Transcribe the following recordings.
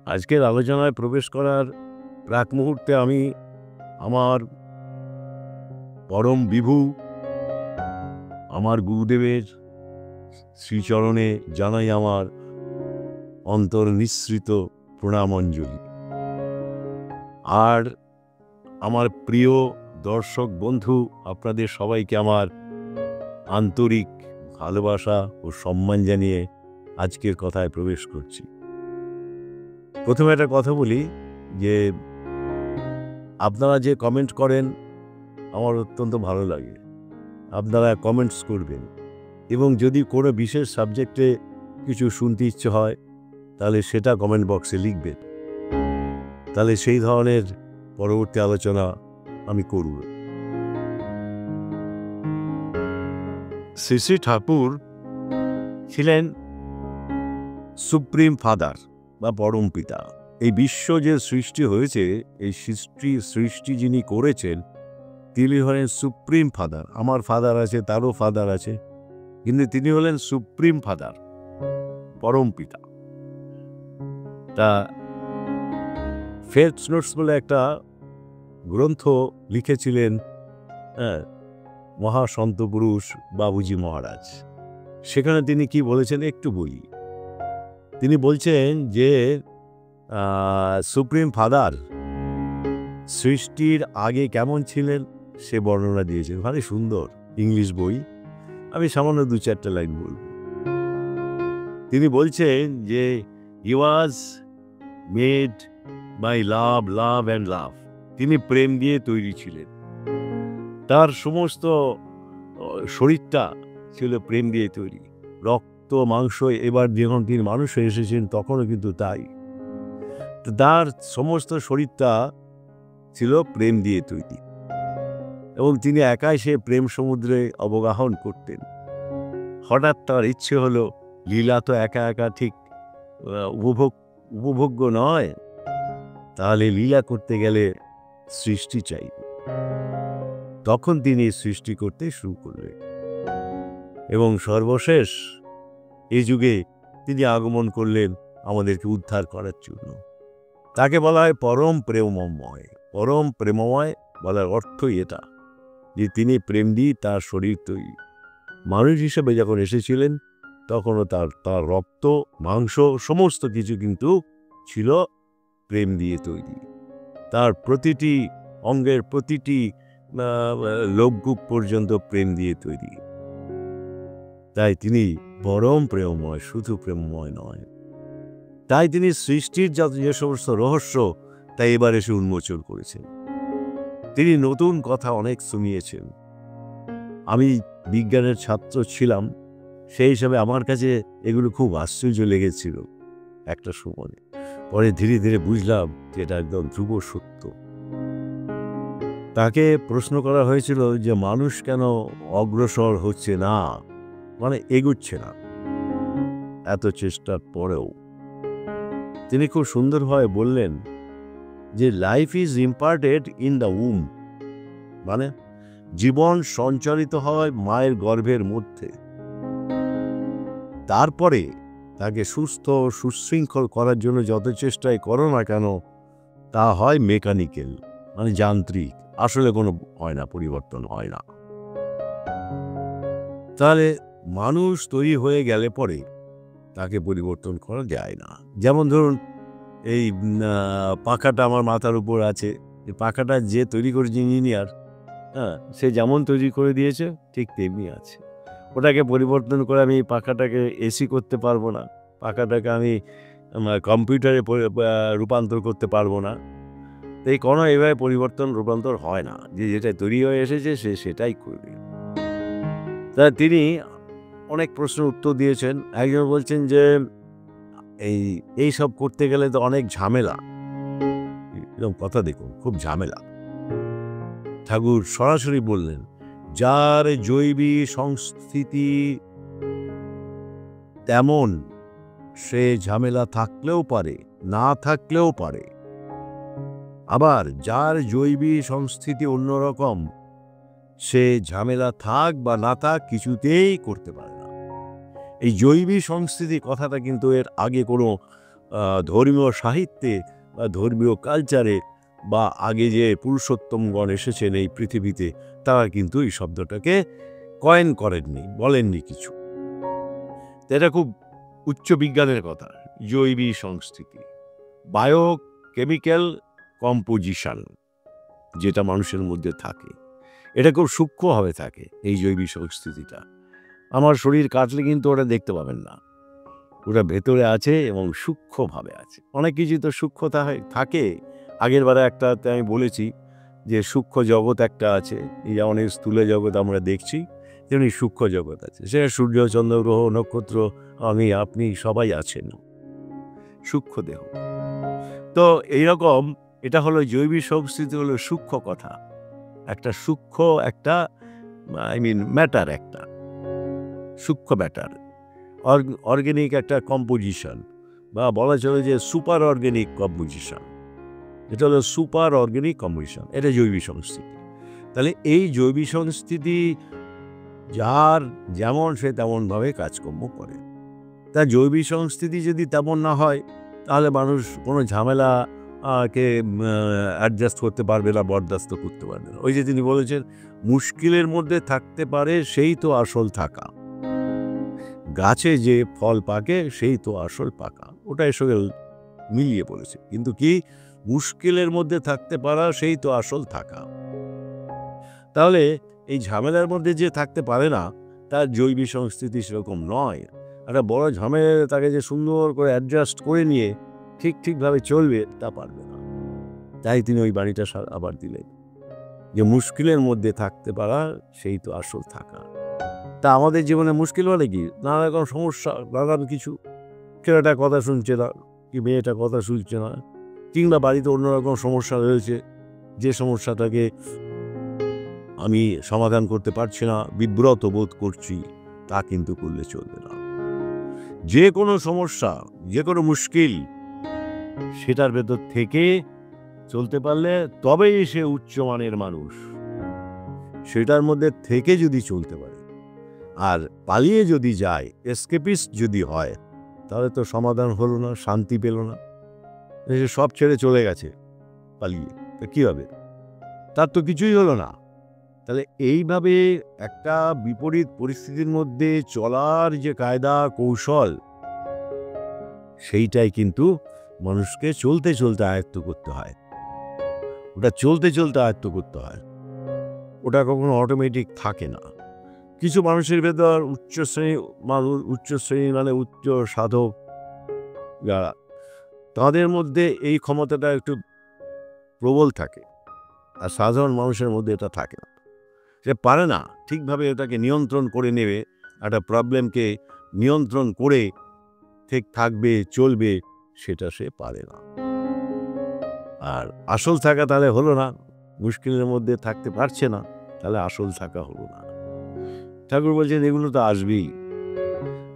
আজকের আলোচনায় প্রবেশ করার প্রাক মুহূর্তে আমি আমার পরম বিভু আমার গুরুদেবের শ্রীচরণে জানাই আমার অন্তর্নিঃসৃত প্রণামাঞ্জলি। আর আমার প্রিয় দর্শক বন্ধু, আপনাদের সবাইকে আমার আন্তরিক ভালোবাসা ও সম্মান জানিয়ে আজকের কথায় প্রবেশ করছি। প্রথমে একটা কথা বলি যে আপনারা যে কমেন্ট করেন আমার অত্যন্ত ভালো লাগে। আপনারা কমেন্টস করবেন এবং যদি কোনো বিশেষ সাবজেক্টে কিছু শুনতে ইচ্ছে হয় তাহলে সেটা কমেন্ট বক্সে লিখবেন, তাহলে সেই ধরনের পরবর্তী আলোচনা আমি করব। শ্রী শ্রী ঠাকুর ছিলেন সুপ্রিম ফাদার বা পরম পিতা। এই বিশ্ব যে সৃষ্টি হয়েছে, এই সৃষ্টি যিনি করেছেন তিনি হলেন সুপ্রিম ফাদার। আমার ফাদার আছে, তারও ফাদার আছে, কিন্তু তিনি হলেন সুপ্রিম ফাদার, পরম পিতা। তা ফেথ নোটস বলে একটা গ্রন্থ লিখেছিলেন মহাসন্ত পুরুষ বাবুজি মহারাজ। সেখানে তিনি কি বলেছেন একটু বলি। তিনি বলছেন যে সুপ্রিম ফাদার সৃষ্টির আগে কেমন ছিলেন সে বর্ণনা দিয়েছেন, ভারী সুন্দর ইংলিশ বই। আমি সামান্য 2-4টা লাইন বলব। তিনি বলছেন যে he was made by love, love and love. তিনি প্রেম দিয়ে তৈরি ছিলেন। তার সমস্ত শরীরটা ছিল প্রেম দিয়ে তৈরি, রক্ত মাংস। এবার যখন তিনি মানুষ হয়ে এসেছেন তখনও কিন্তু তাই। তার সমস্ত শরীরটা ছিল প্রেম দিয়ে তৈরি এবং তিনি একাই সে প্রেম সমুদ্রে অবগাহন করতেন। হঠাৎ তার ইচ্ছে হলো লীলা তো একা একা ঠিক উপভোগ্য নয়, তাহলে লীলা করতে গেলে সৃষ্টি চাই। তখন তিনি সৃষ্টি করতে শুরু করলেন এবং সর্বশেষ এই যুগে তিনি আগমন করলেন আমাদেরকে উদ্ধার করার জন্য। তাকে বলা হয় পরম প্রেমময়। পরম প্রেমময় বলার অর্থই এটা যে তিনি প্রেম দিয়ে তার শরীর তৈরি। মানুষ হিসেবে যখন এসেছিলেন তখনও তার রক্ত মাংস সমস্ত কিছু কিন্তু ছিল প্রেম দিয়ে তৈরি। তার প্রতিটি অঙ্গের প্রতিটি লোকগুপ পর্যন্ত প্রেম দিয়ে তৈরি। তাই তিনি পরম প্রেমময়, শুধু প্রেমময় নয়। তাই তিনি সৃষ্টির যে সমস্ত রহস্য তাই এবার এসে উন্মোচন করেছেন। তিনি নতুন কথা অনেক শুনিয়েছেন। আমি বিজ্ঞানের ছাত্র ছিলাম, সেই হিসাবে আমার কাছে এগুলো খুব আশ্চর্য লেগেছিল একটা সময়। পরে ধীরে ধীরে বুঝলাম যে এটা একদম ধ্রুব সত্য। তাকে প্রশ্ন করা হয়েছিল যে মানুষ কেন অগ্রসর হচ্ছে না, মানে এগুচ্ছে না এত চেষ্টার পরেও। তিনি খুব সুন্দরভাবে বললেন যে লাইফ ইজ ইম্পার্টেড ইন দ্য উম, মানে জীবন সঞ্চারিত হয় মায়ের গর্ভের মধ্যে। তারপরে তাকে সুস্থ সুশৃঙ্খল করার জন্য যত চেষ্টাই করো না কেন তা হয় মেকানিক্যাল, মানে যান্ত্রিক, আসলে কোনো হয় না, পরিবর্তন হয় না। তাহলে মানুষ তৈরি হয়ে গেলে পরে তাকে পরিবর্তন করা যায় না। যেমন ধরুন এই পাখাটা আমার মাথার উপর আছে, এই পাখাটা যে তৈরি করেছে ইঞ্জিনিয়ার, সে যেমন তৈরি করে দিয়েছে ঠিক তেমনি আছে। ওটাকে পরিবর্তন করে আমি পাখাটাকে এসি করতে পারবো না, পাখাটাকে আমি কম্পিউটারে রূপান্তর করতে পারবো না। এই কোনো এভাবে রূপান্তর হয় না, যে যেটা তৈরি হয়ে এসেছে সে সেটাই করবে। তা তিনি অনেক প্রশ্নের উত্তর দিয়েছেন। একজন বলছেন যে এই সব করতে গেলে তো অনেক ঝামেলা। এরকম কথা দেখুন, খুব ঝামেলা। ঠাকুর সরাসরি বললেন যার জৈবিক সংস্থিতি তেমন সে ঝামেলা থাকলেও পারে, না থাকলেও পারে। আবার যার জৈবিক সংস্থিতি অন্যরকম সে ঝামেলা থাক বা না থাক কিছুতেই করতে পারে না। এই জৈবিক সংস্থিতি কথাটা কিন্তু এর আগে কোনো ধর্মীয় সাহিত্যে বা ধর্মীয় কালচারে বা আগে যে পুরুষোত্তমগণ এসেছেন এই পৃথিবীতে, তারা কিন্তু এই শব্দটাকে কয়েন করেননি, বলেননি কিছু। এটা খুব উচ্চ বিজ্ঞানের কথা। জৈবী সংস্কৃতি, বায়োকেমিক্যাল কম্পোজিশন, যেটা মানুষের মধ্যে থাকে, এটা খুব সূক্ষ্মভাবে থাকে এই জৈবী সংস্কৃতিটা। আমার শরীর কাটলে কিন্তু ওটা দেখতে পাবেন না, ওটা ভেতরে আছে এবং সূক্ষ্মভাবে আছে। অনেক কিছু তো সূক্ষ্মতা থাকে। আগের বারে একটাতে আমি বলেছি যে সূক্ষ্ম জগৎ একটা আছে, এই যেমন এই স্থূল জগৎ আমরা দেখছি, তেমনি সূক্ষ্ম জগৎ আছে। সেটা সূর্য, চন্দ্র, গ্রহ, নক্ষত্র, আমি, আপনি সবাই আছেন, সূক্ষ্ম দেহ। তো এইরকম এটা হলো জৈবী সংস্কৃতি, হলো সূক্ষ্ম কথা, একটা সূক্ষ্ম একটা ম্যাটার, একটা সূক্ষ্ম ম্যাটার, অর্গ্যানিক একটা কম্পোজিশন, বা বলা চলে যে সুপার অর্গ্যানিক কম্পোজিশন। এটা হলো সুপার অর্গ্যানিক কম্পোজিশন, এটা জৈবী সংস্কৃতি। তাহলে এই জৈবী সংস্কৃতি যার যেমন সে তেমনভাবে কাজকর্ম করে। তা জৈবী সংস্কৃতি যদি তেমন না হয়, তাহলে মানুষ কোনো ঝামেলা কে অ্যাডজাস্ট করতে পারবে না, বরদাস্ত করতে পারবে না। ওই যে তিনি বলেছেন, মুশকিলের মধ্যে থাকতে পারে সেই তো আসল থাকা, গাছে যে ফল পাকে সেই তো আসল পাকা। ওটা এর সঙ্গে মিলিয়ে বলেছে, কিন্তু কি মুশকিলের মধ্যে থাকতে পারা সেই তো আসল থাকা। তাহলে এই ঝামেলার মধ্যে যে থাকতে পারে না, তার জৈবী সংস্কৃতি সেরকম নয়। একটা বড় ঝামেলা তাকে যে সুন্দর করে অ্যাডজাস্ট করে নিয়ে ঠিকভাবে চলবে, তা পারবে না। তাই তিনি ওই বাণীটা আবার দিলেন যে মুশকিলের মধ্যে থাকতে পারা সেই তো আসল থাকা। তা আমাদের জীবনে মুশকিল মানে কি, নানা রকম সমস্যা, নানান কিছু। ছেলেটা কথা শুনছে না, কি মেয়েটা কথা শুনছে না, কিংবা বাড়িতে অন্যরকম সমস্যা রয়েছে, যে সমস্যাটাকে আমি সমাধান করতে পারছি না, বিব্রত বোধ করছি, তা কিন্তু করলে চলবে না। যে কোনো সমস্যা, যে কোনো মুশকিল, সেটার ভেতর থেকে চলতে পারলে তবেই সে উচ্চমানের মানুষ। সেটার মধ্যে থেকে যদি চলতে পারে, আর পালিয়ে যদি যায়, এসকেপিস্ট যদি হয়, তাহলে তো সমাধান হলো না, শান্তি পেল না। সব ছেড়ে চলে গেছে পালিয়ে, তা কী হবে? তার তো কিছুই হলো না। তাহলে এইভাবে একটা বিপরীত পরিস্থিতির মধ্যে চলার যে কায়দা কৌশল, সেইটাই কিন্তু মানুষকে চলতে চলতে আয়ত্ত করতে হয়। ওটা চলতে চলতে আয়ত্ত করতে হয়, ওটা কখনো অটোমেটিক থাকে না। কিছু মানুষের ভেতর উচ্চ শ্রেণী মানে উচ্চ সাধক যারা, তাদের মধ্যে এই ক্ষমতাটা একটু প্রবল থাকে, আর সাধারণ মানুষের মধ্যে এটা থাকে না। সে পারে না ঠিকভাবে এটাকে নিয়ন্ত্রণ করে নেবে, একটা প্রবলেমকে নিয়ন্ত্রণ করে ঠিক থাকবে, চলবে, সেটা সে পারে না। আর আসল থাকা তাহলে হলো না, মুশকিলের মধ্যে থাকতে পারছে না, তাহলে আসল থাকা হলো না। ঠাকুর বলছেন এগুলো তো আসবেই।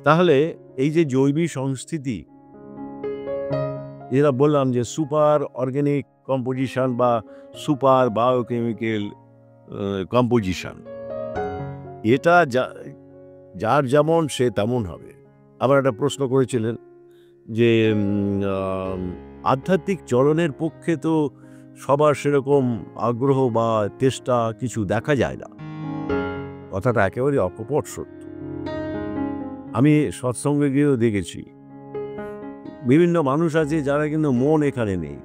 তাহলে এই যে জৈবী সংস্কৃতি, যেটা বললাম যে সুপার অর্গ্যানিক কম্পোজিশন বা সুপার বায়োকেমিক্যাল কম্পোজিশন, এটা যার যেমন সে তেমন হবে। আবার একটা প্রশ্ন করেছিলেন যে আধ্যাত্মিক চলনের পক্ষে তো সবার সেরকম আগ্রহ বা চেষ্টা কিছু দেখা যায় না। কথাটা একেবারে অকপট সত্য। আমি সৎসঙ্গে গিয়েও দেখেছি বিভিন্ন মানুষ আছে যারা কিন্তু মন এখানে নেই,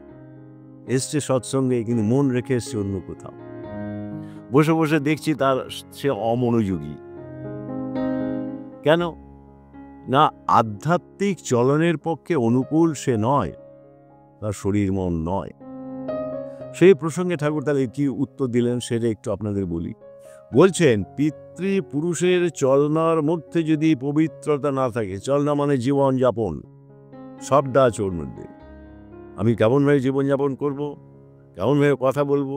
এসছে সৎসঙ্গে কিন্তু মন রেখে এসছে অন্য কোথাও। বসে বসে দেখছি তার সে অমনোযোগী। কেন না? আধ্যাত্মিক চলনের পক্ষে অনুকূল সে নয়, তার শরীর মন নয়। সেই প্রসঙ্গে ঠাকুর তাহলে কি উত্তর দিলেন সেটা একটু আপনাদের বলি। বলছেন, পিতৃপুরুষের চলনার মধ্যে যদি পবিত্রতা না থাকে, চলনা মানে জীবনযাপন, সবটা আছে ওর মধ্যে। আমি কেমনভাবে জীবনযাপন করব, কেমনভাবে কথা বলবো,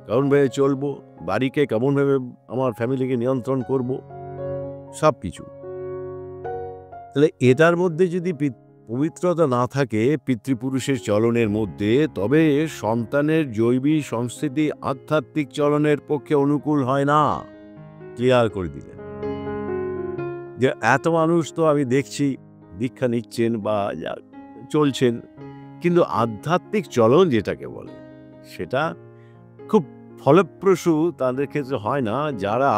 কেমনভাবে চলবো, বাড়িকে কেমনভাবে আমার ফ্যামিলিকে নিয়ন্ত্রণ করব, সব কিছু। তাহলে এটার মধ্যে যদি পবিত্রতা না থাকে পিতৃপুরুষের চলনের মধ্যে, তবে সন্তানের জৈবী সংস্কৃতি আধ্যাত্মিক চলনের পক্ষে অনুকূল হয় না। ক্লিয়ার করে দিলেন যে এত মানুষ তো আমি দেখছি দীক্ষা নিচ্ছেন বা চলছেন, কিন্তু আধ্যাত্মিক চলন যেটাকে বলে সেটা খুব ফলপ্রসূ তাদের ক্ষেত্রে হয় না যারা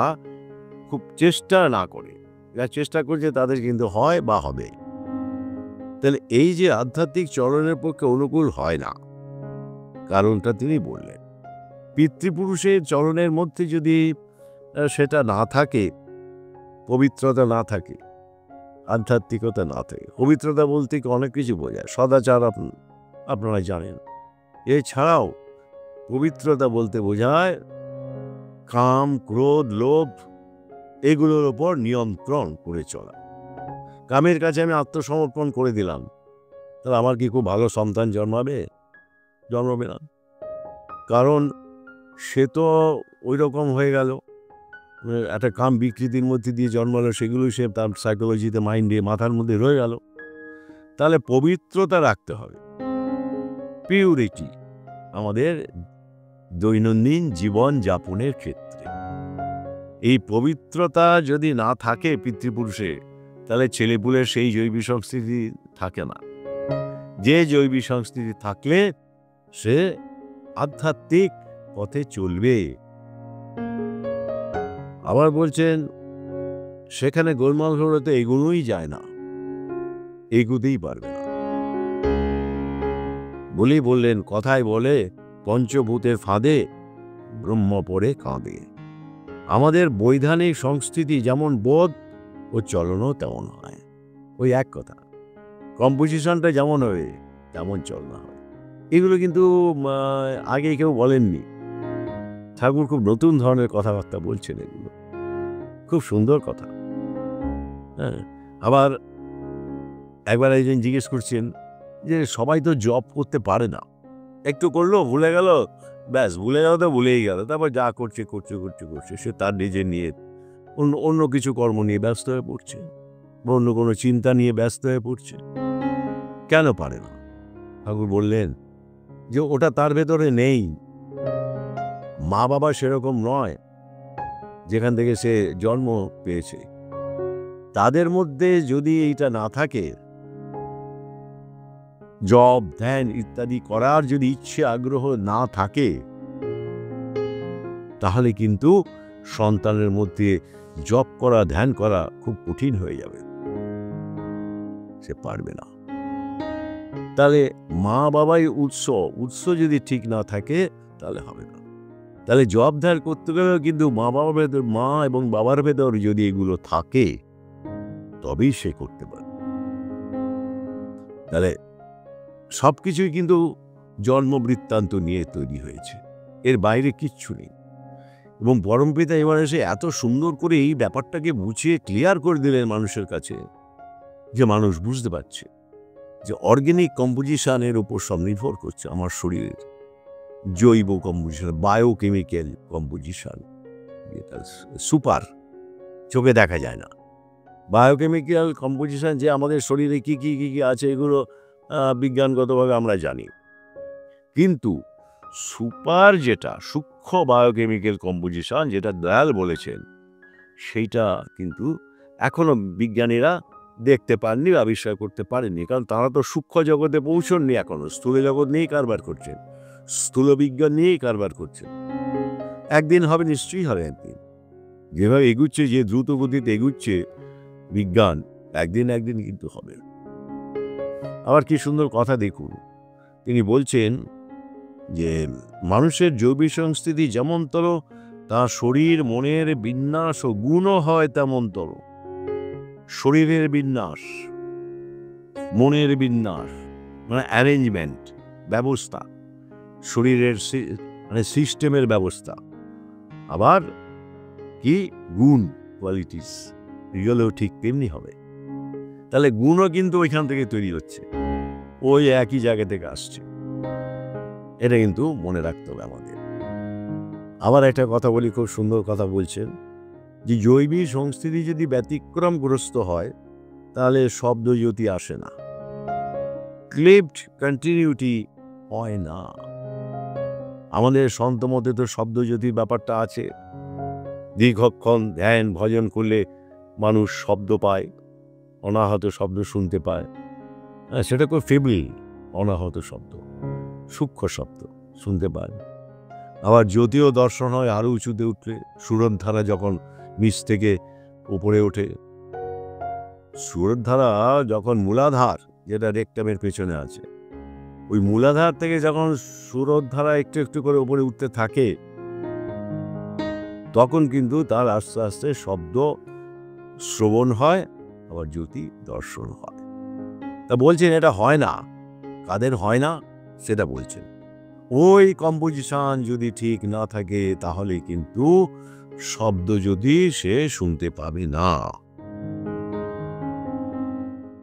খুব চেষ্টা না করে। যারা চেষ্টা করছে তাদের কিন্তু হয় বা হবে। তাহলে এই যে আধ্যাত্মিক চলনের পক্ষে অনুকূল হয় না, কারণটা তিনি বললেন। পিতৃপুরুষের চরণের মধ্যে যদি সেটা না থাকে, পবিত্রতা না থাকে, আধ্যাত্মিকতা না থাকে। পবিত্রতা বলতে অনেক কিছু বোঝায়, সদাচার আপনারা জানেন। এছাড়াও পবিত্রতা বলতে বোঝায় কাম, ক্রোধ, লোভ এগুলোর ওপর নিয়ন্ত্রণ করে চলা। কামের কাছে আমি আত্মসমর্পণ করে দিলাম, তাহলে আমার কি খুব ভালো সন্তান জন্মাবে? জন্মাবে না, কারণ সে তো ওই রকম হয়ে গেল, একটা কাম বিকৃতির মধ্যে দিয়ে জন্মালো, সেগুলো সে তার সাইকোলজিতে, মাইন্ডে, মাথার মধ্যে রয়ে গেল। তাহলে পবিত্রতা রাখতে হবে, পিউরিটি আমাদের দৈনন্দিন জীবন যাপনের ক্ষেত্রে। এই পবিত্রতা যদি না থাকে পিতৃপুরুষে, তাহলে ছেলেপুলের সেই জৈবিক সংস্কৃতি থাকে না। যে জৈবিক সংস্কৃতি থাকলে সে আধ্যাত্মিক পথে চলবে। আবার বলছেন সেখানে গোলমাল হতে এগুলোই যায় না, এগুতেই পারবে না। বলেই বললেন, কথায় বলে পঞ্চভূতের ফাঁদে ব্রহ্ম পড়ে কাঁদে। আমাদের বৈধানিক সংস্কৃতি যেমন বোধ ও চলনও তেমন হয়। ওই এক কথা, কম্পোজিশনটা যেমন হবে তেমন চলনা হয়। এগুলো কিন্তু আগে কেউ বলেননি। ঠাকুর খুব নতুন ধরনের কথাবার্তা বলছেন, এগুলো খুব সুন্দর কথা। হ্যাঁ, আবার একবার একজন জিজ্ঞেস করছেন যে সবাই তো জব করতে পারে না, একটু করলো ভুলে গেল, ব্যাস ভুলে গেল তো ভুলেই গেল, তারপর যা করছে করছে করছে করছে সে তার নিজের নিয়ে অন্য কিছু কর্ম নিয়ে ব্যস্ত হয়ে পড়ছে, অন্য কোনো চিন্তা নিয়ে ব্যস্ত হয়ে পড়ছে। কেন পারে না? ঠাকুর বললেন যে ওটা তার ভেতরে নেই। মা বাবা সেরকম নয় যেখান থেকে সে জন্ম পেয়েছে। তাদের মধ্যে যদি এইটা না থাকে, জব, ধ্যান ইত্যাদি করার যদি ইচ্ছে আগ্রহ না থাকে, তাহলে কিন্তু সন্তানের মধ্যে জব করা, ধ্যান করা খুব কঠিন হয়ে যাবে, সে পারবে না। তাহলে মা বাবাই উৎস যদি ঠিক না থাকে তাহলে হবে না। তাহলে জব ধ্যান করতে গেলেও কিন্তু মা এবং বাবার ভেতর যদি এগুলো থাকে তবেই সে করতে পারে। তাহলে সবকিছুই কিন্তু জন্ম বৃত্তান্ত নিয়ে তৈরি হয়েছে, এর বাইরে কিচ্ছু নেই। এবং পরমপিতা এবার এসে এত সুন্দর করে এই ব্যাপারটাকে বুঝিয়ে ক্লিয়ার করে দিলেন মানুষের কাছে, যে মানুষ বুঝতে পারছে যে অর্গানিক কম্পোজিশনের উপর সব নির্ভর করছে আমার শরীরের। জৈব কম্পোজিশন, বায়োকেমিক্যাল কম্পোজিশন, যেটা সুপার, চোখে দেখা যায় না। বায়োকেমিক্যাল কম্পোজিশন যে আমাদের শরীরে কি কি কি কি আছে, এগুলো বিজ্ঞানগতভাবে আমরা জানি। কিন্তু সুপার যেটা সূক্ষ্ম বায়োকেমিক্যাল কম্পোজিশন, যেটা দয়াল বলেছেন, সেইটা কিন্তু এখনো বিজ্ঞানীরা দেখতে পাননি, আবিষ্কার করতে পারেননি। কারণ তারা তো সূক্ষ্ম জগতে পৌঁছননি এখনো, স্থূল জগৎ নিয়েই কারবার করছেন, স্থূল বিজ্ঞান নিয়েই কারবার করছেন। একদিন হবে, নিশ্চয়ই হবে একদিন। যেভাবে এগুচ্ছে, যে দ্রুত গতিতে এগুচ্ছে বিজ্ঞান, একদিন কিন্তু হবে। আবার কি সুন্দর কথা দেখুন, তিনি বলছেন যে মানুষের জৈবিক সংস্কৃতি যেমনতর, তার শরীর মনের বিন্যাস ও গুণও হয় তেমনতর। শরীরের বিন্যাস, মনের বিন্যাস মানে অ্যারেঞ্জমেন্ট, ব্যবস্থা, শরীরের মানে সিস্টেমের ব্যবস্থা, আবার কি গুণ, কোয়ালিটিস, এগুলোও ঠিক তেমনি হবে। তাহলে গুণও কিন্তু ওইখান থেকে তৈরি হচ্ছে, ওই একই জায়গা থেকে আসছে। এটা কিন্তু মনে রাখতে হবে আমাদের। আবার একটা কথা বলি, খুব সুন্দর কথা বলছেন যে জৈবিক সংস্কৃতি যদি ব্যতিক্রমগ্রস্ত হয় তাহলে শব্দজ্যোতি আসে না, ক্লিভড কন্টিনিউটি হয় না। আমাদের সন্ত মতে তো শব্দজ্যোতির ব্যাপারটা আছে। দীর্ঘক্ষণ ধ্যান ভজন করলে মানুষ শব্দ পায়, অনাহত শব্দ শুনতে পায়। সেটা খুব ফিবল, অনাহত শব্দ, সূক্ষ্ম শব্দ শুনতে পান। আবার যদিও দর্শন হয় আরও উঁচুতে উঠলে, সুরধারা যখন নিচ থেকে উপরে ওঠে, সুরধারা যখন মূলাধার, যেটা রেকটামের পেছনে আছে, ওই মূলাধার থেকে যখন সুরধারা একটু একটু করে উপরে উঠতে থাকে, তখন কিন্তু তার আস্তে আস্তে শব্দ শ্রবণ হয়, আবার জ্যোতি দর্শন হয়। তা বলছেন এটা হয় না, কাদের হয় না সেটা বলছেন। ওই কম্পোজিশন যদি ঠিক না থাকে তাহলে কিন্তু শব্দ যদি সে শুনতে পাবে না,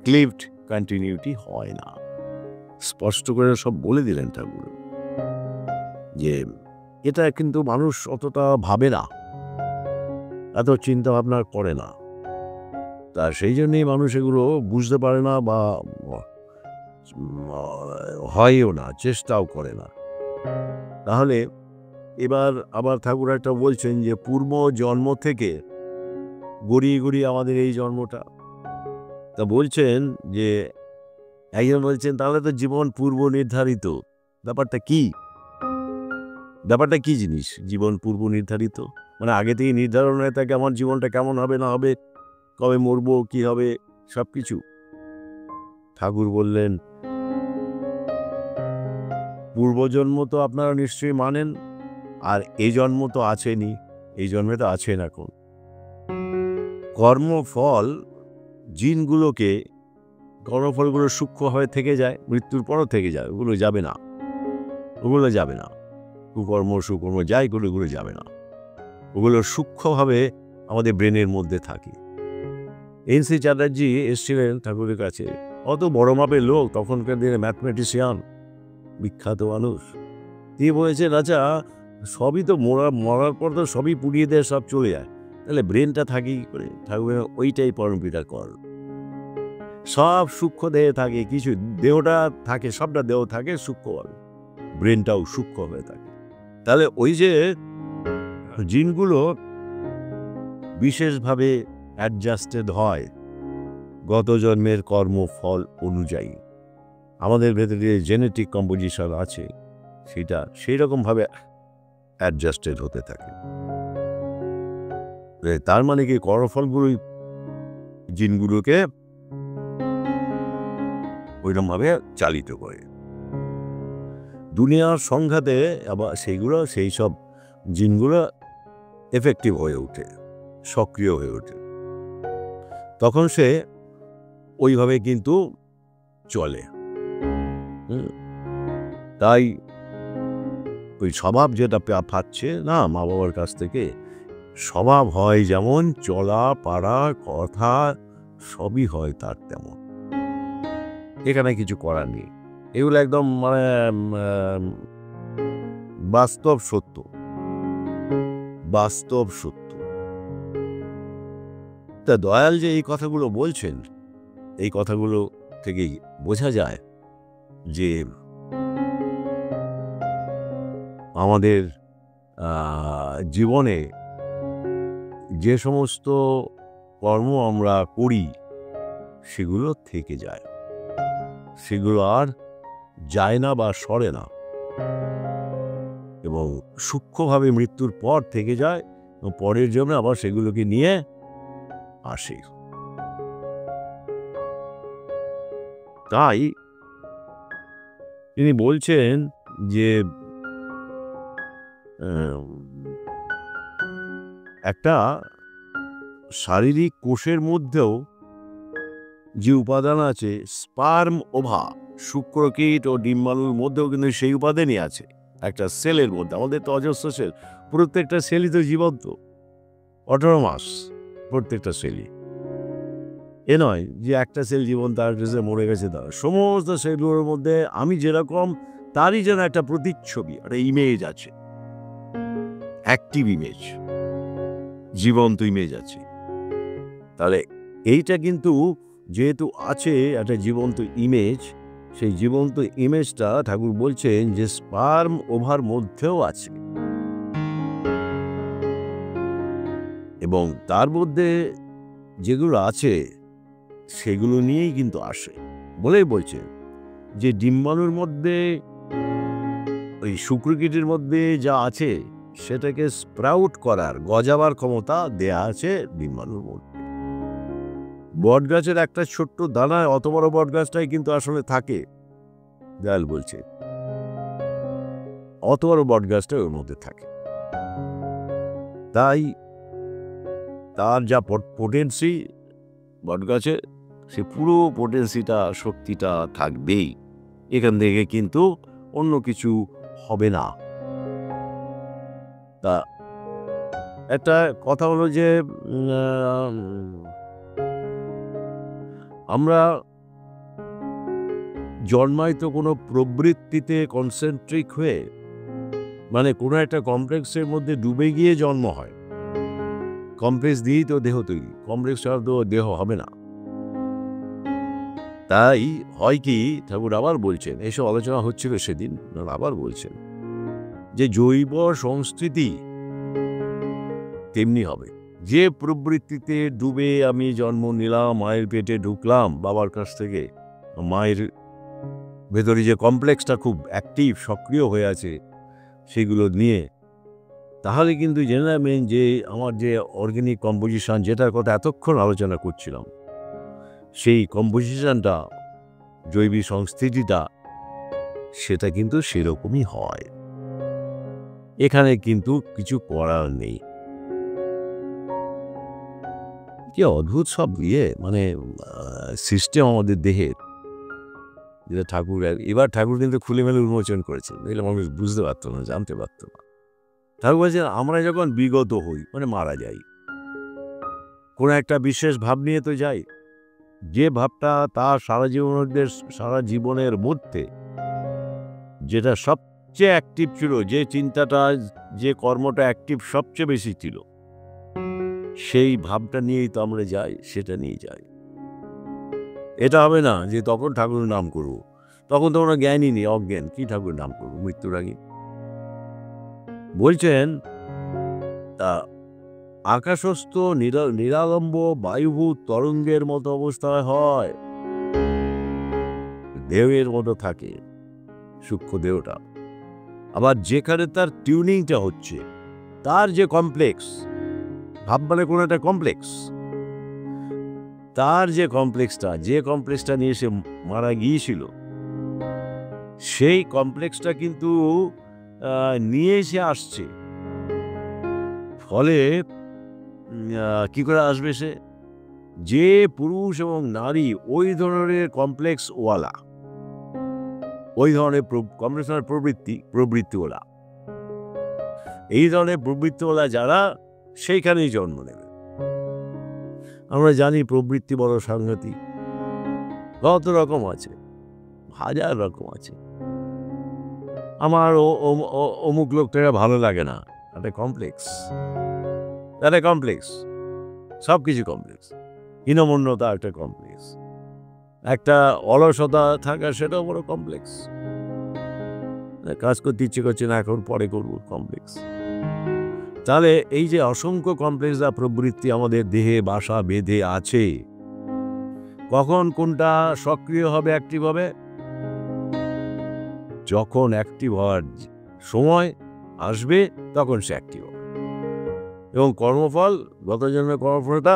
ক্লিভড কন্টিনিউটি হয় না। স্পষ্ট করে সব বলে দিলেন ঠাকুর যে এটা কিন্তু মানুষ অতটা ভাবে না, এত চিন্তা ভাবনা করে না, তা সেই জন্যই মানুষ এগুলো বুঝতে পারে না বা হয়ও না, চেষ্টাও করে না। তাহলে এবার আবার ঠাকুর একটা বলছেন যে পূর্ব জন্ম থেকে গড়িয়ে গড়িয়ে আমাদের এই জন্মটা, তা বলছেন যে একজন বলছেন তাহলে তো জীবন পূর্ব নির্ধারিত। ব্যাপারটা কি? ব্যাপারটা কি জিনিস জীবন পূর্ব নির্ধারিত? মানে আগে থেকে নির্ধারণ হয়ে থাকে আমার জীবনটা কেমন হবে না হবে, কবে মরবো, কি হবে, সব কিছু। ঠাকুর বললেন পূর্বজন্ম তো আপনারা নিশ্চয়ই মানেন, আর এই জন্ম তো আছেনই, এই জন্মে তো আছেন এখন। কর্মফল জিনগুলোকে, কর্মফলগুলো সূক্ষ্ম হয়ে থেকে যায়, মৃত্যুর পরও থেকে যায়, ওগুলো যাবে না, ওগুলো যাবে না। কুকর্ম সুকর্ম যাই ওগুলো যাবে না, ওগুলো সূক্ষ্মভাবে আমাদের ব্রেনের মধ্যে থাকে। এন.সি. চ্যাটার্জি এসেছিলেন ঠাকুরের কাছে, অত বড় মাপের লোক, তখনকার দিনে ম্যাথমেটিশিয়ান, বিখ্যাত মানুষ। তিনি বলেছেন আচ্ছা সবই তো মরার পর তো সবই পুড়িয়ে দেয়, সব চলে যায়, তাহলে ব্রেনটা থাকে কি করে? ঠাকুর ওইটাই পরমপিতার কর, সব সূক্ষ্ম দেহে থাকে, কিছু দেহটা থাকে, সবটা দেহ থাকে সূক্ষ্মভাবে, ব্রেনটাও সূক্ষ্ম হয়ে থাকে। তাহলে ওই যে জিনগুলো বিশেষভাবে অ্যাডজাস্টেড হয় গত জন্মের কর্মফল অনুযায়ী, আমাদের ভেতরে যে জেনেটিক কম্পোজিশন আছে সেটা সেই রকমভাবে অ্যাডজাস্টেড হতে থাকে। তার মানে কি কর্মফলগুলোই জিনগুলোকে ওইরকমভাবে চালিত করে। দুনিয়ার সংঘাতে আবার সেই সব জিনগুলো এফেক্টিভ হয়ে ওঠে, সক্রিয় হয়ে ওঠে, তখন সে ওইভাবে কিন্তু চলে। তাই ওই স্বভাব যেটা পাচ্ছে না মা বাবার কাছ থেকে, স্বভাব হয় যেমন, চলা পাড়া কথা সবই হয় তার তেমন, এখানে কিছু করার নেই। এগুলো একদম মানে বাস্তব সত্য, বাস্তব সত্য। তা দয়াল যে এই কথাগুলো বলছেন, এই কথাগুলো থেকেই বোঝা যায় যে আমাদের জীবনে যে সমস্ত কর্ম আমরা করি সেগুলো থেকে যায়, সেগুলো আর যায় না বা সরে না, এবং সূক্ষ্মভাবে মৃত্যুর পর থেকে যায়, এবং পরের জন্য আবার সেগুলোকে নিয়ে আসে। তাই তিনি বলছেন যে একটা শারীরিক কোষের মধ্যেও যে উপাদান আছে, স্পার্ম ওভা, শুক্রকীট ও ডিম্বাণুর মধ্যেও কিন্তু সেই উপাদানই আছে একটা সেলের মধ্যে। আমাদের তো অজস্র সেল, প্রত্যেকটা সেলই তো জীবন্ত, অটোনমাস, প্রত্যেকটা সেলই। এ নয় যে একটা সেল জীবন, তার কাছে মরে গেছে, তা সমস্ত সেলগুলোর মধ্যে আমি যেরকম তারই যেন একটা প্রতিচ্ছবি, একটা ইমেজ আছে, অ্যাক্টিভ ইমেজ, জীবন্ত ইমেজ আছে। তাহলে এইটা কিন্তু যেহেতু আছে একটা জীবন্ত ইমেজ, সেই জীবন্ত ইমেজটা ঠাকুর বলছেন যে স্পার্ম ওভার মধ্যেও আছে, এবং তার মধ্যে যেগুলো আছে সেগুলো নিয়েই কিন্তু আসে, বলেই বলছেন যে ডিম্বাণুর মধ্যে ওই শুক্রকীটের মধ্যে যা আছে সেটাকে স্প্রাউট করার, গজাবার ক্ষমতা দেয়া আছে ডিম্বাণুর মধ্যে। বট গাছের একটা ছোট্ট দানায় অত বড় বট গাছটাই কিন্তু আসলে থাকে, দয়াল বলছে অত বড় বট গাছটা ওর মধ্যে থাকে। তাই তার যা পোটেন্সি বট গাছে, সে পুরো পোটেন্সিটা, শক্তিটা থাকবেই। এখান থেকে কিন্তু অন্য কিছু হবে না। তা একটা কথা হলো যে আমরা জন্মাই তো কোনো প্রবৃত্তিতে কনসেন্ট্রিক হয়ে, মানে কোনো একটা কমপ্লেক্সের মধ্যে ডুবে গিয়ে জন্ম হয়। কমপ্লেক্স দিয়েই তো দেহ তৈরি, কমপ্লেক্স ছাড়া তো দেহ হবে না। তাই হয় কি, ঠাকুর আবার বলছেন, এসব আলোচনা হচ্ছিল সেদিন, আবার বলছেন যে জৈব সংস্কৃতি তেমনি হবে। যে প্রবৃত্তিতে ডুবে আমি জন্ম নিলাম, মায়ের পেটে ঢুকলাম বাবার কাছ থেকে, মায়ের ভেতরে যে কমপ্লেক্সটা খুব অ্যাক্টিভ, সক্রিয় হয়ে আছে সেগুলো নিয়ে, তাহলে কিন্তু জেনে নেবেন যে আমার যে অর্গানিক কম্পোজিশন, যেটার কথা এতক্ষণ আলোচনা করছিলাম, সেই কম্পোজিশনটা, জৈবিক সংস্কৃতিটা, সেটা কিন্তু সেরকমই হয়। এখানে কিন্তু কিছু করার নেই। কি অদ্ভুত সব মানে সিস্টেম আমাদের দেহের, যেটা ঠাকুর এবার ঠাকুর কিন্তু খুলে মেলে উন্মোচন করেছেন, এগুলো মানুষ বুঝতে পারতো না, জানতে পারতো না। ঠাকুর বলছেন আমরা যখন বিগত হই, মানে মারা যাই, কোনো একটা বিশেষ ভাব নিয়ে তো যাই, যে ভাবটা তার সারা জীবনের মধ্যে যেটা সবচেয়ে অ্যাক্টিভ ছিল, যে চিন্তাটা, যে কর্মটা অ্যাক্টিভ সবচেয়ে বেশি ছিল, সেই ভাবটা নিয়েই তো আমরা যাই, সেটা নিয়ে যাই। এটা হবে না যে তখন ঠাকুর নাম করব, তখন তো আমরা জ্ঞানই নেই, অজ্ঞান, কি ঠাকুর নাম করবো মৃত্যুর আগে। বলছেন তা আকাশস্থ নিরালম্ব বায়ুভূত তরঙ্গের মতো অবস্থায় হয়, দেহের মতো থাকে সূক্ষ্ম দেহটা। আবার যেখানে তার টিউনিংটা হচ্ছে, তার যে কমপ্লেক্স ভাব, মানে কোনো একটা কমপ্লেক্স, তার যে কমপ্লেক্সটা নিয়ে সে মারা গিয়েছিল, সেই কমপ্লেক্সটা কিন্তু নিয়ে এসে আসছে। ফলে কি করে আসবে সে, যে পুরুষ এবং নারী ওই ধরনের কমপ্লেক্স ওয়ালা, ওই ধরনের কমপ্লেক্স প্রবৃত্তিওয়ালা, এই ধরনের প্রবৃত্তিওয়ালা যারা, সেইখানেই জন্ম নেবে। আমরা জানি প্রবৃত্তি বড় সাংঘাতিক, কত রকম আছে, হাজার রকম আছে। আমার অমুক লোকটাকে ভালো লাগে না, একটা কমপ্লেক্স, সব কিছু কমপ্লেক্স। হীনমন্যতা একটা কমপ্লেক্স, একটা অলসতা থাকা, সেটাও বড় কমপ্লেক্স। কাজ করতে ইচ্ছে করছে না, এখন পরে করবো, কমপ্লেক্স। তাহলে এই যে অসংখ্য কমপ্লেক্স বা প্রবৃত্তি আমাদের দেহে বাসা বেঁধে আছে, কখন কোনটা সক্রিয় হবে, অ্যাক্টিভ হবে, যখন অ্যাক্টিভ হওয়ার সময় আসবে তখন সে অ্যাক্টিভ হবে। এবং কর্মফল, গত জন্মের কর্মফলটা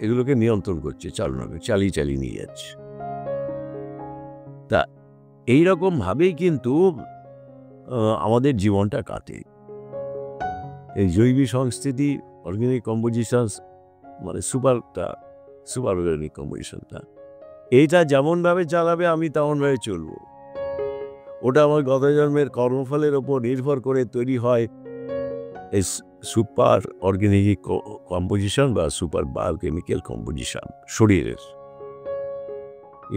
এগুলোকে নিয়ন্ত্রণ করছে, চালিয়ে নিয়ে যাচ্ছে। তা এইরকম ভাবেই কিন্তু আমাদের জীবনটা কাটে। এই জৈবিক সংস্কৃতি, অর্গানিক কম্পোজিশন, মানে সুপার অর্গানিক কম্পোজিশনটা, এইটা যেমনভাবে চালাবে আমি তেমনভাবে চলবো। ওটা আমার গত জন্মের কর্মফলের ওপর নির্ভর করে তৈরি হয় এই সুপার অর্গানিক কম্পোজিশন বা সুপার বায়োকেমিক্যাল কম্পোজিশন শরীরের।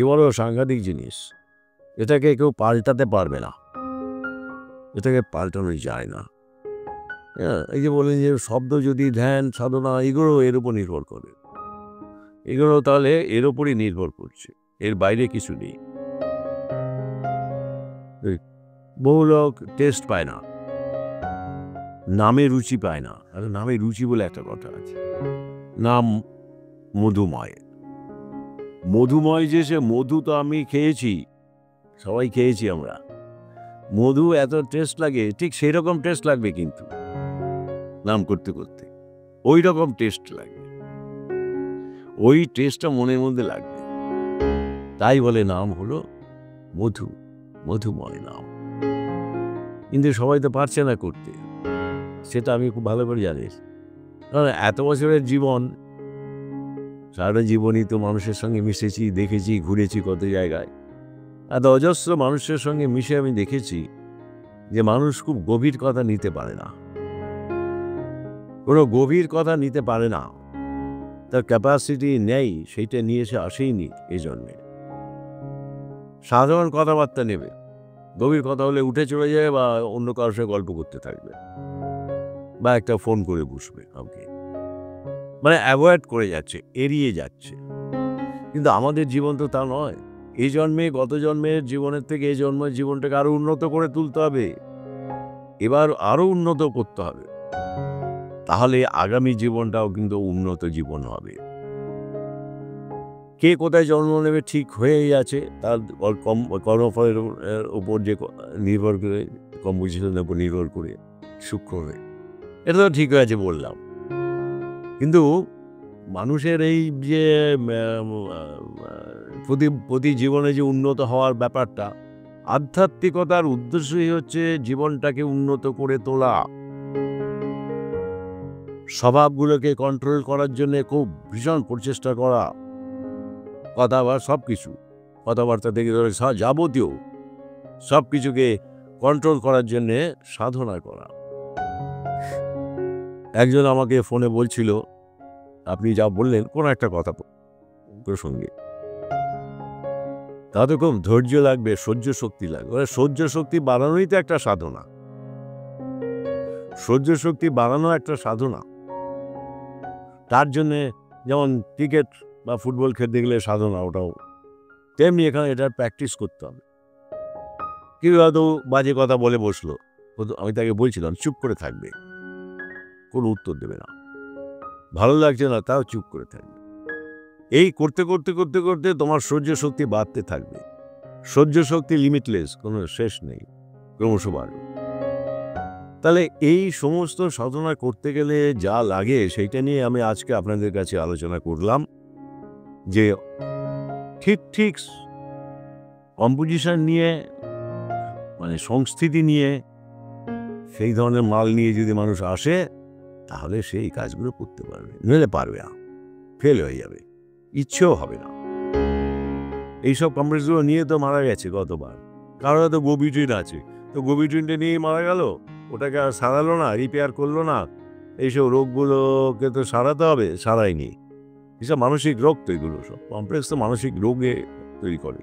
এ বড় সাংঘাতিক জিনিস, এটাকে কেউ পাল্টাতে পারবে না, এটাকে পাল্টানো যায় না। হ্যাঁ, এই যে বলেন যে শব্দ, যদি ধ্যান সাধনা, এগুলো এর উপর নির্ভর করে, এগুলো তাহলে এর উপরই নির্ভর করছে, এর বাইরে কিছু নেই। বহু লোক টেস্ট পায় না, নামে রুচি পায় না। আর নামে রুচি বলে একটা কথা আছে, নাম মধুময়, মধুময় যে সে মধু তো আমি খেয়েছি, সবাই খেয়েছি আমরা। মধু এত টেস্ট লাগে, ঠিক সেই রকম টেস্ট লাগবে কিন্তু নাম করতে করতে ওই রকম টেস্ট লাগবে, ওই টেস্টটা মনের মধ্যে লাগবে। তাই বলে নাম হলো মধু, মধুময় নাম। কিন্তু সবাই তো পারছে না করতে, সেটা আমি খুব ভালো করে জানি। কারণ এত বছরের জীবন, সারা জীবনই তো মানুষের সঙ্গে মিশেছি, দেখেছি, ঘুরেছি কত জায়গায়। এত অজস্র মানুষের সঙ্গে মিশে আমি দেখেছি যে মানুষ খুব গভীর কথা নিতে পারে না, কোনো গভীর কথা নিতে পারে না, তার ক্যাপাসিটি নেই, সেইটা নিয়ে সে আসেইনি এই জন্মে। সাধারণ কথাবার্তা নেবে, গভীর কথা হলে উঠে চলে যাবে বা অন্য কারোর সাথে গল্প করতে থাকবে বা একটা ফোন করে বসবে কাউকে, মানে অ্যাভয়েড করে যাচ্ছে, এড়িয়ে যাচ্ছে। কিন্তু আমাদের জীবন তো তা নয়। এই জন্মে গত জন্মের জীবনের থেকে এই জন্মের জীবনটাকে আরো উন্নত করে তুলতে হবে, এবার আরো উন্নত করতে হবে, তাহলে আগামী জীবনটাও কিন্তু উন্নত জীবন হবে। কে কোথায় জন্ম নেবে ঠিক হয়েই আছে, তার কর্মফলের উপর যে নির্ভর করে, কম্পোজিশনের উপর নির্ভর করে সূক্ষ্ম হয়ে, এটা তো ঠিক হয়ে আছে বললাম। কিন্তু মানুষের এই যে প্রতি জীবনে যে উন্নত হওয়ার ব্যাপারটা, আধ্যাত্মিকতার উদ্দেশ্যই হচ্ছে জীবনটাকে উন্নত করে তোলা, স্বভাবগুলোকে কন্ট্রোল করার জন্য খুব ভীষণ প্রচেষ্টা করা, কথাবার্তা থেকে ধরে যাবতীয় সব কিছুকে কন্ট্রোল করার জন্যে সাধনা করা। একজন আমাকে ফোনে বলছিল, আপনি যা বললেন কোনো একটা কথা প্রসঙ্গে, তাতে খুব ধৈর্য লাগবে, সহ্য শক্তি লাগবে। সহ্য শক্তি বাড়ানোই তো একটা সাধনা, সহ্য শক্তি বাড়ানো একটা সাধনা। তার জন্যে যেমন ক্রিকেট বা ফুটবল খেলতে গেলে সাধনা, ওটাও তেমনি এখানে এটার প্র্যাকটিস করতে হবে। কেউ হয়তো বাজে কথা বলে বসলো, আমি তাকে বলছিলাম চুপ করে থাকবে, কোনো উত্তর দেবে না, ভালো লাগছে না তাও চুপ করে থাকবে। এই করতে করতে করতে করতে তোমার সহ্য শক্তি বাড়তে থাকবে। সহ্য শক্তি লিমিটলেস, কোনো শেষ নেই, ক্রমশ বাড়বে। তাহলে এই সমস্ত সাধনা করতে গেলে যা লাগে সেইটা নিয়ে আমি আজকে আপনাদের কাছে আলোচনা করলাম, যে ঠিক কম্পোজিশন নিয়ে, মানে সংস্থিতি নিয়ে, সেই ধরনের মাল নিয়ে যদি মানুষ আসে তাহলে সেই কাজগুলো করতে পারবে, নইলে পারবে না, ফেল হয়ে যাবে, ইচ্ছেও হবে না। এইসব কম্পোজিশনগুলো নিয়ে তো মারা গেছে গতবার, কারো হয়তো গোবিট্রিন আছে, তো গোবিট্রিনটা নিয়েই মারা গেল, ওটাকে আর সারালো না, রিপেয়ার করলো না। এইসব রোগগুলোকে তো সারাতে হবে, সারায়নি। এসব মানসিক রোগ তো, এগুলো সব কমপ্লেক্স তো মানসিক রোগে তৈরি করে।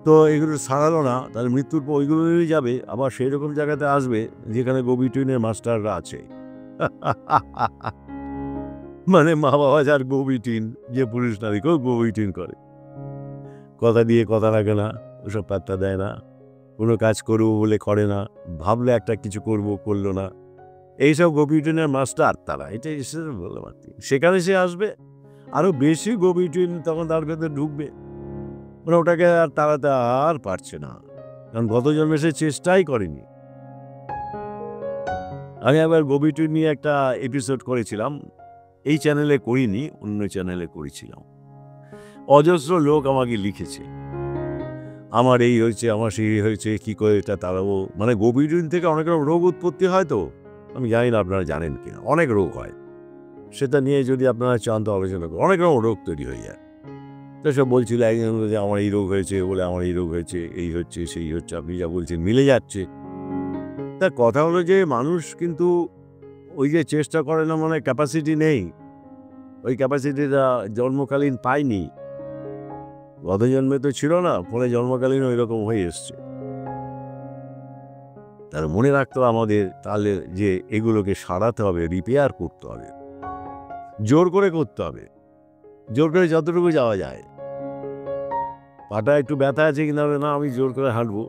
তো এগুলো সারালো না, তাহলে মৃত্যুর পর ওইগুলো নিয়ে যাবে, আবার সেই রকম জায়গাতে আসবে যেখানে গোবিট্রিনের মাস্টাররা আছে। মানে মা বাবা যার গোবিট্রিন, যে পুরুষ নারীকেও গোবিট্রিন করে, কথা দিয়ে কথা রাখে না, ওসব পাত্তা দেয় না, কোনো কাজ করবো বলে করে না, ভাবলে একটা কিছু করলো না। এইসব গোবিট্রিনের মাস্টার তারা, এটাই বলতে পারছি। সেখানে সে আসবে, আরো বেশি গোবিট্রিন তখন তার ভেতরে ঢুকবে, মানে ওটাকে আর তাড়াতে আর পারছে না, কারণ গত জন্মে সে চেষ্টাই করেনি। আমি একবার গোবিট্রিন নিয়ে একটা এপিসোড করেছিলাম, এই চ্যানেলে করিনি, অন্য চ্যানেলে করেছিলাম। অজস্র লোক আমাকে লিখেছে, আমার এই হয়েছে, আমার সেই হয়েছে, কি করে এটা তাড়াবো। মানে গোবিট্রিন থেকে অনেক রকম রোগ উৎপত্তি হয়, তো আমি জানি না আপনারা জানেন কিনা, অনেক রোগ হয়, সেটা নিয়ে যদি আপনারা চান তো আলোচনা করুন, অনেক রকম রোগ তৈরি হয়ে যায়। তো সব বলছিল একজন যে আমার এই রোগ হয়েছে, বলে আমার এই রোগ হয়েছে, এই হচ্ছে সেই হচ্ছে, আপনি যা বলছেন মিলে যাচ্ছে। তার কথা হলো যে মানুষ কিন্তু ওই যে চেষ্টা করে না, মানে ক্যাপাসিটি নেই, ওই ক্যাপাসিটিটা জন্মকালীন পায়নি, গত জন্মে তো ছিল না, ফলে জন্মকালীন ওই রকম হয়ে এসছে। তার মনে রাখতে হবে আমাদের তাহলে যে এগুলোকে সারাতে হবে, রিপেয়ার করতে হবে, জোর করে করতে হবে, জোর করে যতটুকু যাওয়া যায়। পাটা একটু ব্যথা আছে কিনা, না আমি জোর করে হাঁটবো,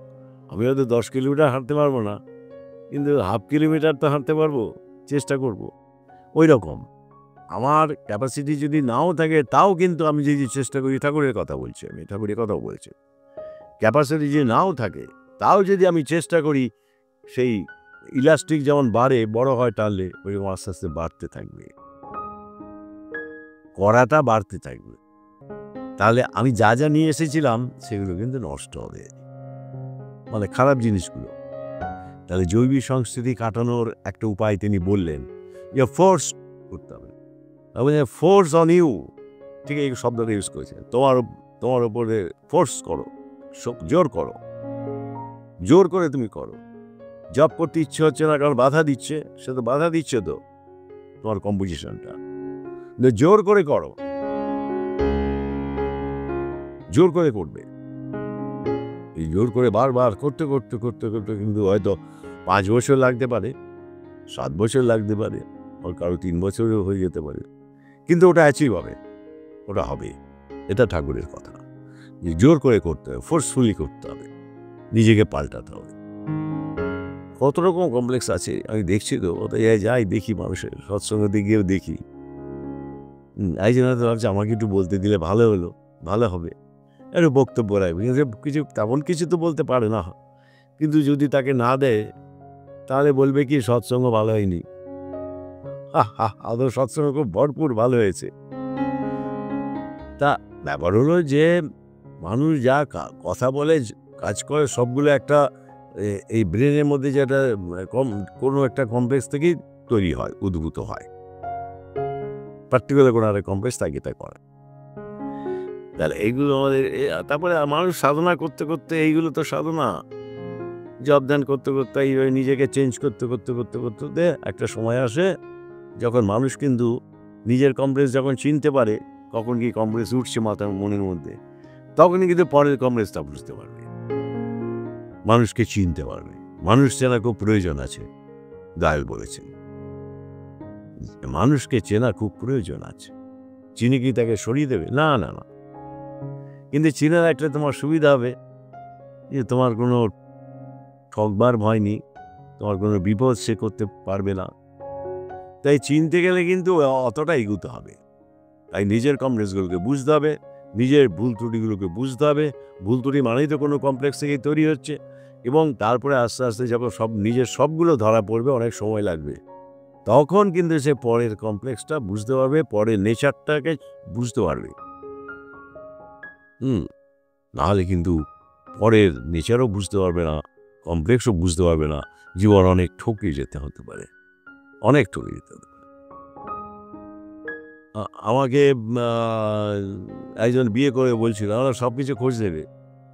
আমি হয়তো 10 কিলোমিটার হাঁটতে পারবো না, কিন্তু হাফ কিলোমিটার তো হাঁটতে পারবো, চেষ্টা করব। ওই রকম আমার ক্যাপাসিটি যদি নাও থাকে, তাও কিন্তু আমি যদি চেষ্টা করি, ঠাকুরের কথা বলছি, আমি ঠাকুরের কথাও বলছি, ক্যাপাসিটি যদি নাও থাকে, তাও যদি আমি চেষ্টা করি, সেই ইলাস্টিক যেমন বাড়ে, বড় হয় টানলে, ওইরকম আস্তে আস্তে বাড়তে থাকবে, করাটা বাড়তে থাকবে। তাহলে আমি যা যা নিয়ে এসেছিলাম সেগুলো কিন্তু নষ্ট হবে, মানে খারাপ জিনিসগুলো। তাহলে জৈবিক সংস্কৃতি কাটানোর একটা উপায় তিনি বললেন, যে ফোর্স করতে হবে, ফোর্স অন ইউ, ঠিক এই শব্দটা ইউজ করেছে, তোমার উপরে ফোর্স করো, জোর করো, জোর করে তুমি করো। জব করতে ইচ্ছে হচ্ছে না কারণ বাধা দিচ্ছে, সে তো বাধা দিচ্ছে তো তোমার কম্পোজিশনটা, জোর করে করো, জোর করে করবে। এই জোর করে বারবার করতে করতে করতে করতে কিন্তু হয়তো 5 বছর লাগতে পারে, 7 বছর লাগতে পারে, আর কারো 3 বছরও হয়ে যেতে পারে, কিন্তু ওটা অ্যাচিভ হবে, ওটা হবে। এটা ঠাকুরের কথা, যে জোর করে করতে হবে, ফোর্সফুলি করতে হবে, নিজেকে পাল্টাতে হবে। কত রকম কমপ্লেক্স আছে আমি দেখছি তো, ওটাই যাই দেখি, মানুষের সৎসঙ্গতে গিয়েও দেখি। এই জন্য তো ভাবছি আমাকে একটু বলতে দিলে ভালো হলো, ভালো হবে, একটু বক্তব্য রাখবে। কিছু তেমন কিছু তো বলতে পারে না, কিন্তু যদি তাকে না দেয় তাহলে বলবে কি সৎসঙ্গ ভালো হয়নি। আদৌ সৎসঙ্গ খুব ভরপুর ভালো হয়েছে। তা ব্যাপার হলো যে মানুষ যা কথা বলে, কাজ করে, সবগুলো একটা এই ব্রেনের মধ্যে যেটা কোনো একটা কমপ্লেক্স থেকেই তৈরি হয়, উদ্ভূত হয়, পার্টিকুলার কোনো একটা কমপ্লেক্স তাকে তা করে। তাহলে এইগুলো আমাদের, তারপরে মানুষ সাধনা করতে করতে, এইগুলো তো সাধনা, জব ধ্যান করতে করতে, এইভাবে নিজেকে চেঞ্জ করতে করতে করতে করতে একটা সময় আসে যখন মানুষ কিন্তু নিজের কমপ্লেক্স যখন চিনতে পারে, কখন কি কমপ্লেক্স উঠছে মাথার মনের মধ্যে, তখনই কিন্তু পরের কমপ্লেক্সটা বুঝতে পারবে, মানুষকে চিনতে পারবে। মানুষ চেনা খুব প্রয়োজন আছে, দায়াল বলেছেন, মানুষকে চেনা খুব প্রয়োজন আছে। চিনি কি তাকে সরিয়ে দেবে? না না না, কিন্তু চিনার একটা তোমার সুবিধা হবে যে তোমার কোনো ঠকবার ভয় নেই, তোমার কোনো বিপদ সে করতে পারবে না। তাই চিনতে গেলে কিন্তু অতটা এগুতে হবে, তাই নিজের কমপ্লেক্সগুলোকে বুঝতে হবে, নিজের ভুল ত্রুটিগুলোকে বুঝতে হবে। ভুল ত্রুটি মানেই তো কোনো কমপ্লেক্স থেকেই তৈরি হচ্ছে, এবং তারপরে আস্তে আস্তে যখন নিজের সবগুলো ধরা পড়বে, অনেক সময় লাগবে, তখন কিন্তু সে পরের কমপ্লেক্সটা বুঝতে পারবে, পরের নেচারটাকে বুঝতে পারবে। নাহলে কিন্তু পরের নেচারও বুঝতে পারবে না, কমপ্লেক্সও বুঝতে পারবে না, জীবন অনেক ঠকে যেতে হতে পারে, অনেক ঠকে যেতে হতে পারে। আমাকে একজন বিয়ে করে বলছিল, আমরা সব কিছু খোঁজ দেবে,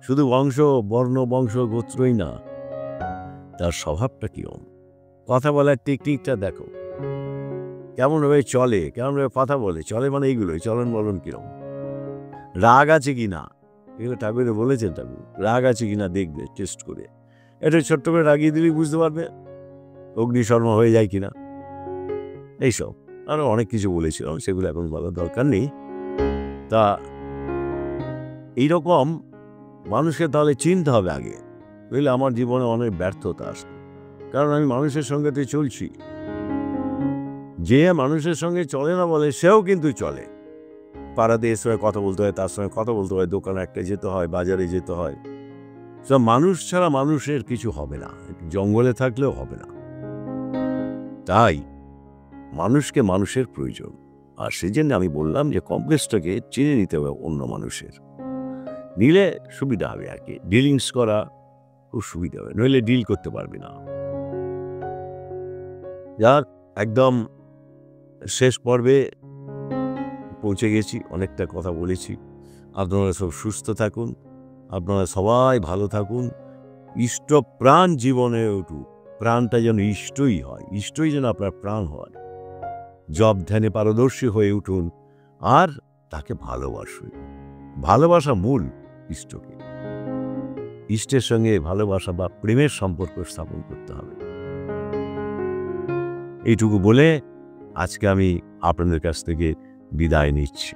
শুধু বংশ, বর্ণ, বংশ, গোত্রই না, তার স্বভাবটা কিরম, কথা বলার টেকনিকটা দেখো, কেমনভাবে চলে, কেমনভাবে কথা বলে, চলে মানে এইগুলোই, চলন বলন কিরম, রাগ আছে কি না, এগুলো ঠাকুরে বলেছেন, ঠাকুর রাগ আছে কি না দেখবে টেস্ট করে, এটা ছোট্ট করে রাগিয়ে দিলেই বুঝতে পারবে, অগ্নিশর্মা হয়ে যায় কিনা, এইসব আরও অনেক কিছু বলেছিলাম, সেগুলো এখন বলার দরকার নেই। তা এইরকম মানুষকে তাহলে চিনতে হবে আগে, বুঝলে আমার জীবনে অনেক ব্যর্থতা আসবে, কারণ আমি মানুষের সঙ্গে তো চলছি, যে মানুষের সঙ্গে চলে না বলে সেও কিন্তু চলে, পাড়াতে এর সঙ্গে কথা বলতে হয়, তার সঙ্গে কথা বলতে হয়, দোকানে একটা যেতে হয়, বাজারে যেতে হয়, সব মানুষ ছাড়া মানুষের কিছু হবে না, জঙ্গলে থাকলেও হবে না। তাই মানুষকে মানুষের প্রয়োজন, আর সেই জন্য আমি বললাম যে কমপ্লেক্সটাকে চিনে নিতে হবে অন্য মানুষের, নিলে সুবিধা হবে আর কি, ডিলিংস করা খুব সুবিধা হবে, নইলে ডিল করতে পারবে না। যাক, একদম শেষ পর্বে পৌঁছে গেছি, অনেকটা কথা বলেছি। আপনারা সব সুস্থ থাকুন, আপনারা সবাই ভালো থাকুন, ইষ্ট প্রাণ জীবনে উঠুক, প্রাণটা যেন ইষ্টই হয়, ইষ্টই যেন আপনার প্রাণ হয়। জব ধ্যানে পারদর্শী হয়ে উঠুন, আর তাকে ভালোবাসুন, ভালোবাসা মূল ইষ্টকে, ইষ্টের সঙ্গে ভালোবাসা বা প্রেমের সম্পর্ক স্থাপন করতে হবে। এইটুকু বলে আজকে আমি আপনাদের কাছ থেকে বিদায় নিচ্ছি।